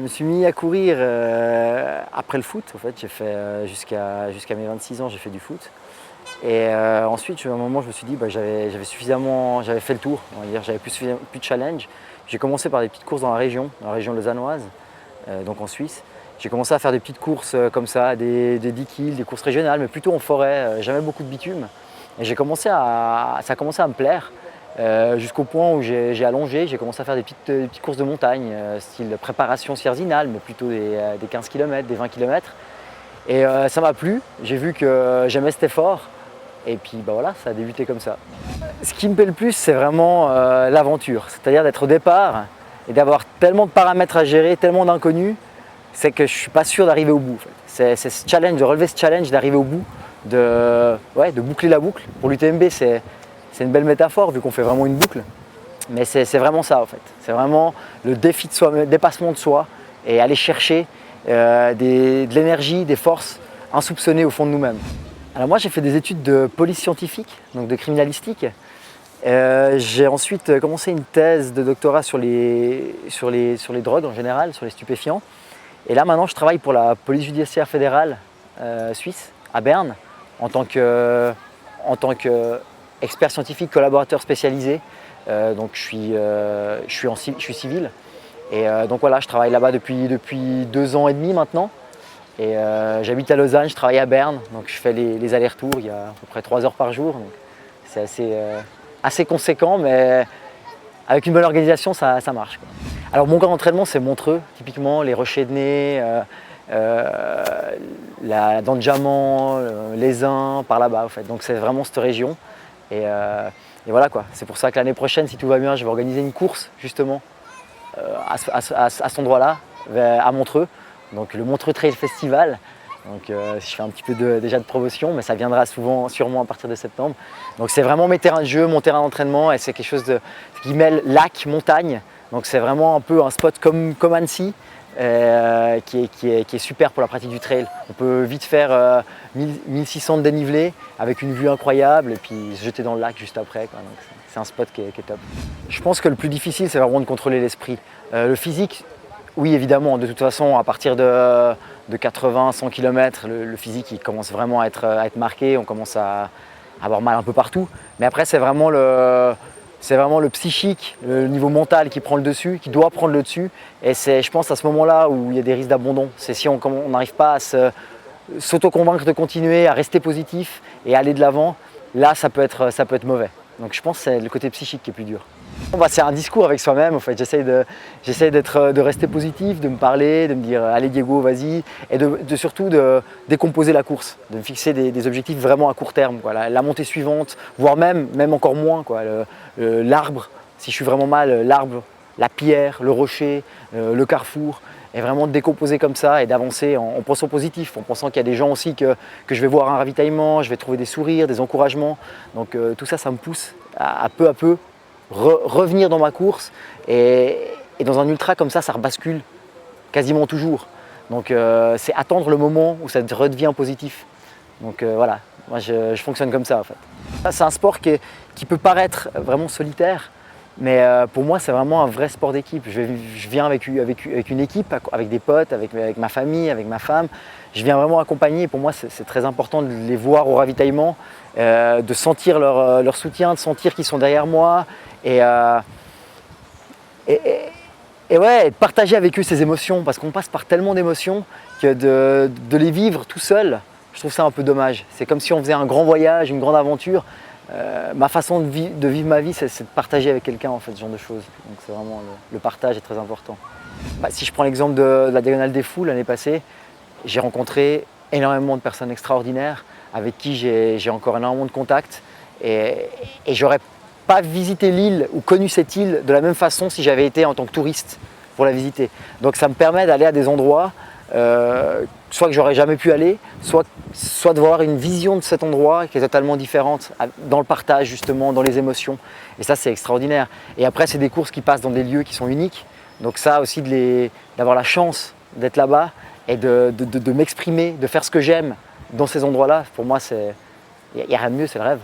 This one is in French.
me suis mis à courir après le foot. En fait, j'ai fait jusqu'à mes 26 ans, j'ai fait du foot. Et ensuite, à un moment, je me suis dit, j'avais fait le tour. On va dire, j'avais plus de challenge. J'ai commencé par des petites courses dans la région lausannoise, donc en Suisse. J'ai commencé à faire des petites courses comme ça, des 10 kills, des courses régionales, mais plutôt en forêt, jamais beaucoup de bitume. Et ça a commencé à me plaire, jusqu'au point où j'ai allongé, j'ai commencé à faire des petites courses de montagne, style préparation sierzinale, mais plutôt des 15 km, des 20 km. Et ça m'a plu, j'ai vu que j'aimais cet effort, et puis voilà, ça a débuté comme ça. Ce qui me plaît le plus, c'est vraiment l'aventure, c'est-à-dire d'être au départ et d'avoir tellement de paramètres à gérer, tellement d'inconnus, c'est que je ne suis pas sûr d'arriver au bout. En fait. C'est ce challenge, de relever ce challenge, d'arriver au bout, de boucler la boucle. Pour l'UTMB, c'est une belle métaphore vu qu'on fait vraiment une boucle. Mais c'est vraiment ça en fait. C'est vraiment le défi de soi, le dépassement de soi et aller chercher de l'énergie, des forces insoupçonnées au fond de nous-mêmes. Alors moi j'ai fait des études de police scientifique, donc de criminalistique. J'ai ensuite commencé une thèse de doctorat sur les drogues en général, sur les stupéfiants. Et là maintenant je travaille pour la police judiciaire fédérale suisse, à Berne, en tant qu'expert scientifique, collaborateur spécialisé. Donc je suis civil. Et donc voilà, je travaille là-bas depuis 2 ans et demi maintenant. Et j'habite à Lausanne, je travaille à Berne, donc je fais les allers-retours, il y a à peu près 3 heures par jour. C'est assez conséquent, mais avec une bonne organisation, ça marche, quoi. Alors mon camp d'entraînement, c'est Montreux, typiquement, les Rochers de Nez, la Dent de Diamant, les Uns, par là-bas en fait. Donc c'est vraiment cette région. Et voilà quoi. C'est pour ça que l'année prochaine, si tout va bien, je vais organiser une course justement à cet endroit-là, à Montreux. Donc le Montreux Trail Festival. Donc je fais un petit peu déjà de promotion, mais ça viendra sûrement à partir de septembre. Donc c'est vraiment mes terrains de jeu, mon terrain d'entraînement, et c'est quelque chose qui mêle lac, montagne. Donc c'est vraiment un peu un spot comme Annecy, qui est super pour la pratique du trail. On peut vite faire 1600 de dénivelé avec une vue incroyable et puis se jeter dans le lac juste après, quoi. Donc c'est un spot qui est top. Je pense que le plus difficile, c'est vraiment de contrôler l'esprit. Le physique, oui évidemment, de toute façon à partir de 80-100 km, le physique il commence vraiment à être marqué, on commence à avoir mal un peu partout. Mais après c'est vraiment le psychique, le niveau mental qui prend le dessus, qui doit prendre le dessus. Et c'est, je pense, à ce moment-là où il y a des risques d'abandon. C'est si on n'arrive pas à s'auto-convaincre de continuer, à rester positif et aller de l'avant, là ça peut être mauvais. Donc je pense que c'est le côté psychique qui est plus dur. C'est un discours avec soi-même, en fait. J'essaie de rester positif, de me parler, de me dire allez Diego, vas-y, et surtout de décomposer la course, de me fixer des objectifs vraiment à court terme, quoi. La montée suivante, voire même encore moins, quoi. L'arbre, si je suis vraiment mal, l'arbre, la pierre, le rocher, le carrefour, et vraiment de décomposer comme ça et d'avancer en pensant positif, en pensant qu'il y a des gens aussi que je vais voir un ravitaillement, je vais trouver des sourires, des encouragements. Donc tout ça, ça me pousse à peu revenir dans ma course, et dans un ultra comme ça rebascule quasiment toujours. Donc c'est attendre le moment où ça redevient positif. Donc voilà, moi je fonctionne comme ça en fait. C'est un sport qui peut paraître vraiment solitaire, mais pour moi c'est vraiment un vrai sport d'équipe. Je viens avec une équipe, avec des potes, avec ma famille, avec ma femme. Je viens vraiment accompagner. Pour moi c'est très important de les voir au ravitaillement, de sentir leur soutien, de sentir qu'ils sont derrière moi. Et ouais, partager avec eux ces émotions, parce qu'on passe par tellement d'émotions que de les vivre tout seul, je trouve ça un peu dommage. C'est comme si on faisait un grand voyage, une grande aventure. Ma façon de vivre ma vie, c'est de partager avec quelqu'un en fait, ce genre de choses. Donc c'est vraiment le partage est très important. Si je prends l'exemple de la Diagonale des Fous l'année passée, j'ai rencontré énormément de personnes extraordinaires avec qui j'ai encore énormément de contacts, et j'aurais pas visité l'île ou connu cette île de la même façon si j'avais été en tant que touriste pour la visiter. Donc ça me permet d'aller à des endroits soit que j'aurais jamais pu aller, soit de voir une vision de cet endroit qui est totalement différente dans le partage justement, dans les émotions. Et ça c'est extraordinaire. Et après c'est des courses qui passent dans des lieux qui sont uniques. Donc ça aussi d'avoir la chance d'être là-bas et de m'exprimer, de faire ce que j'aime dans ces endroits-là, pour moi il n'y a rien de mieux, c'est le rêve.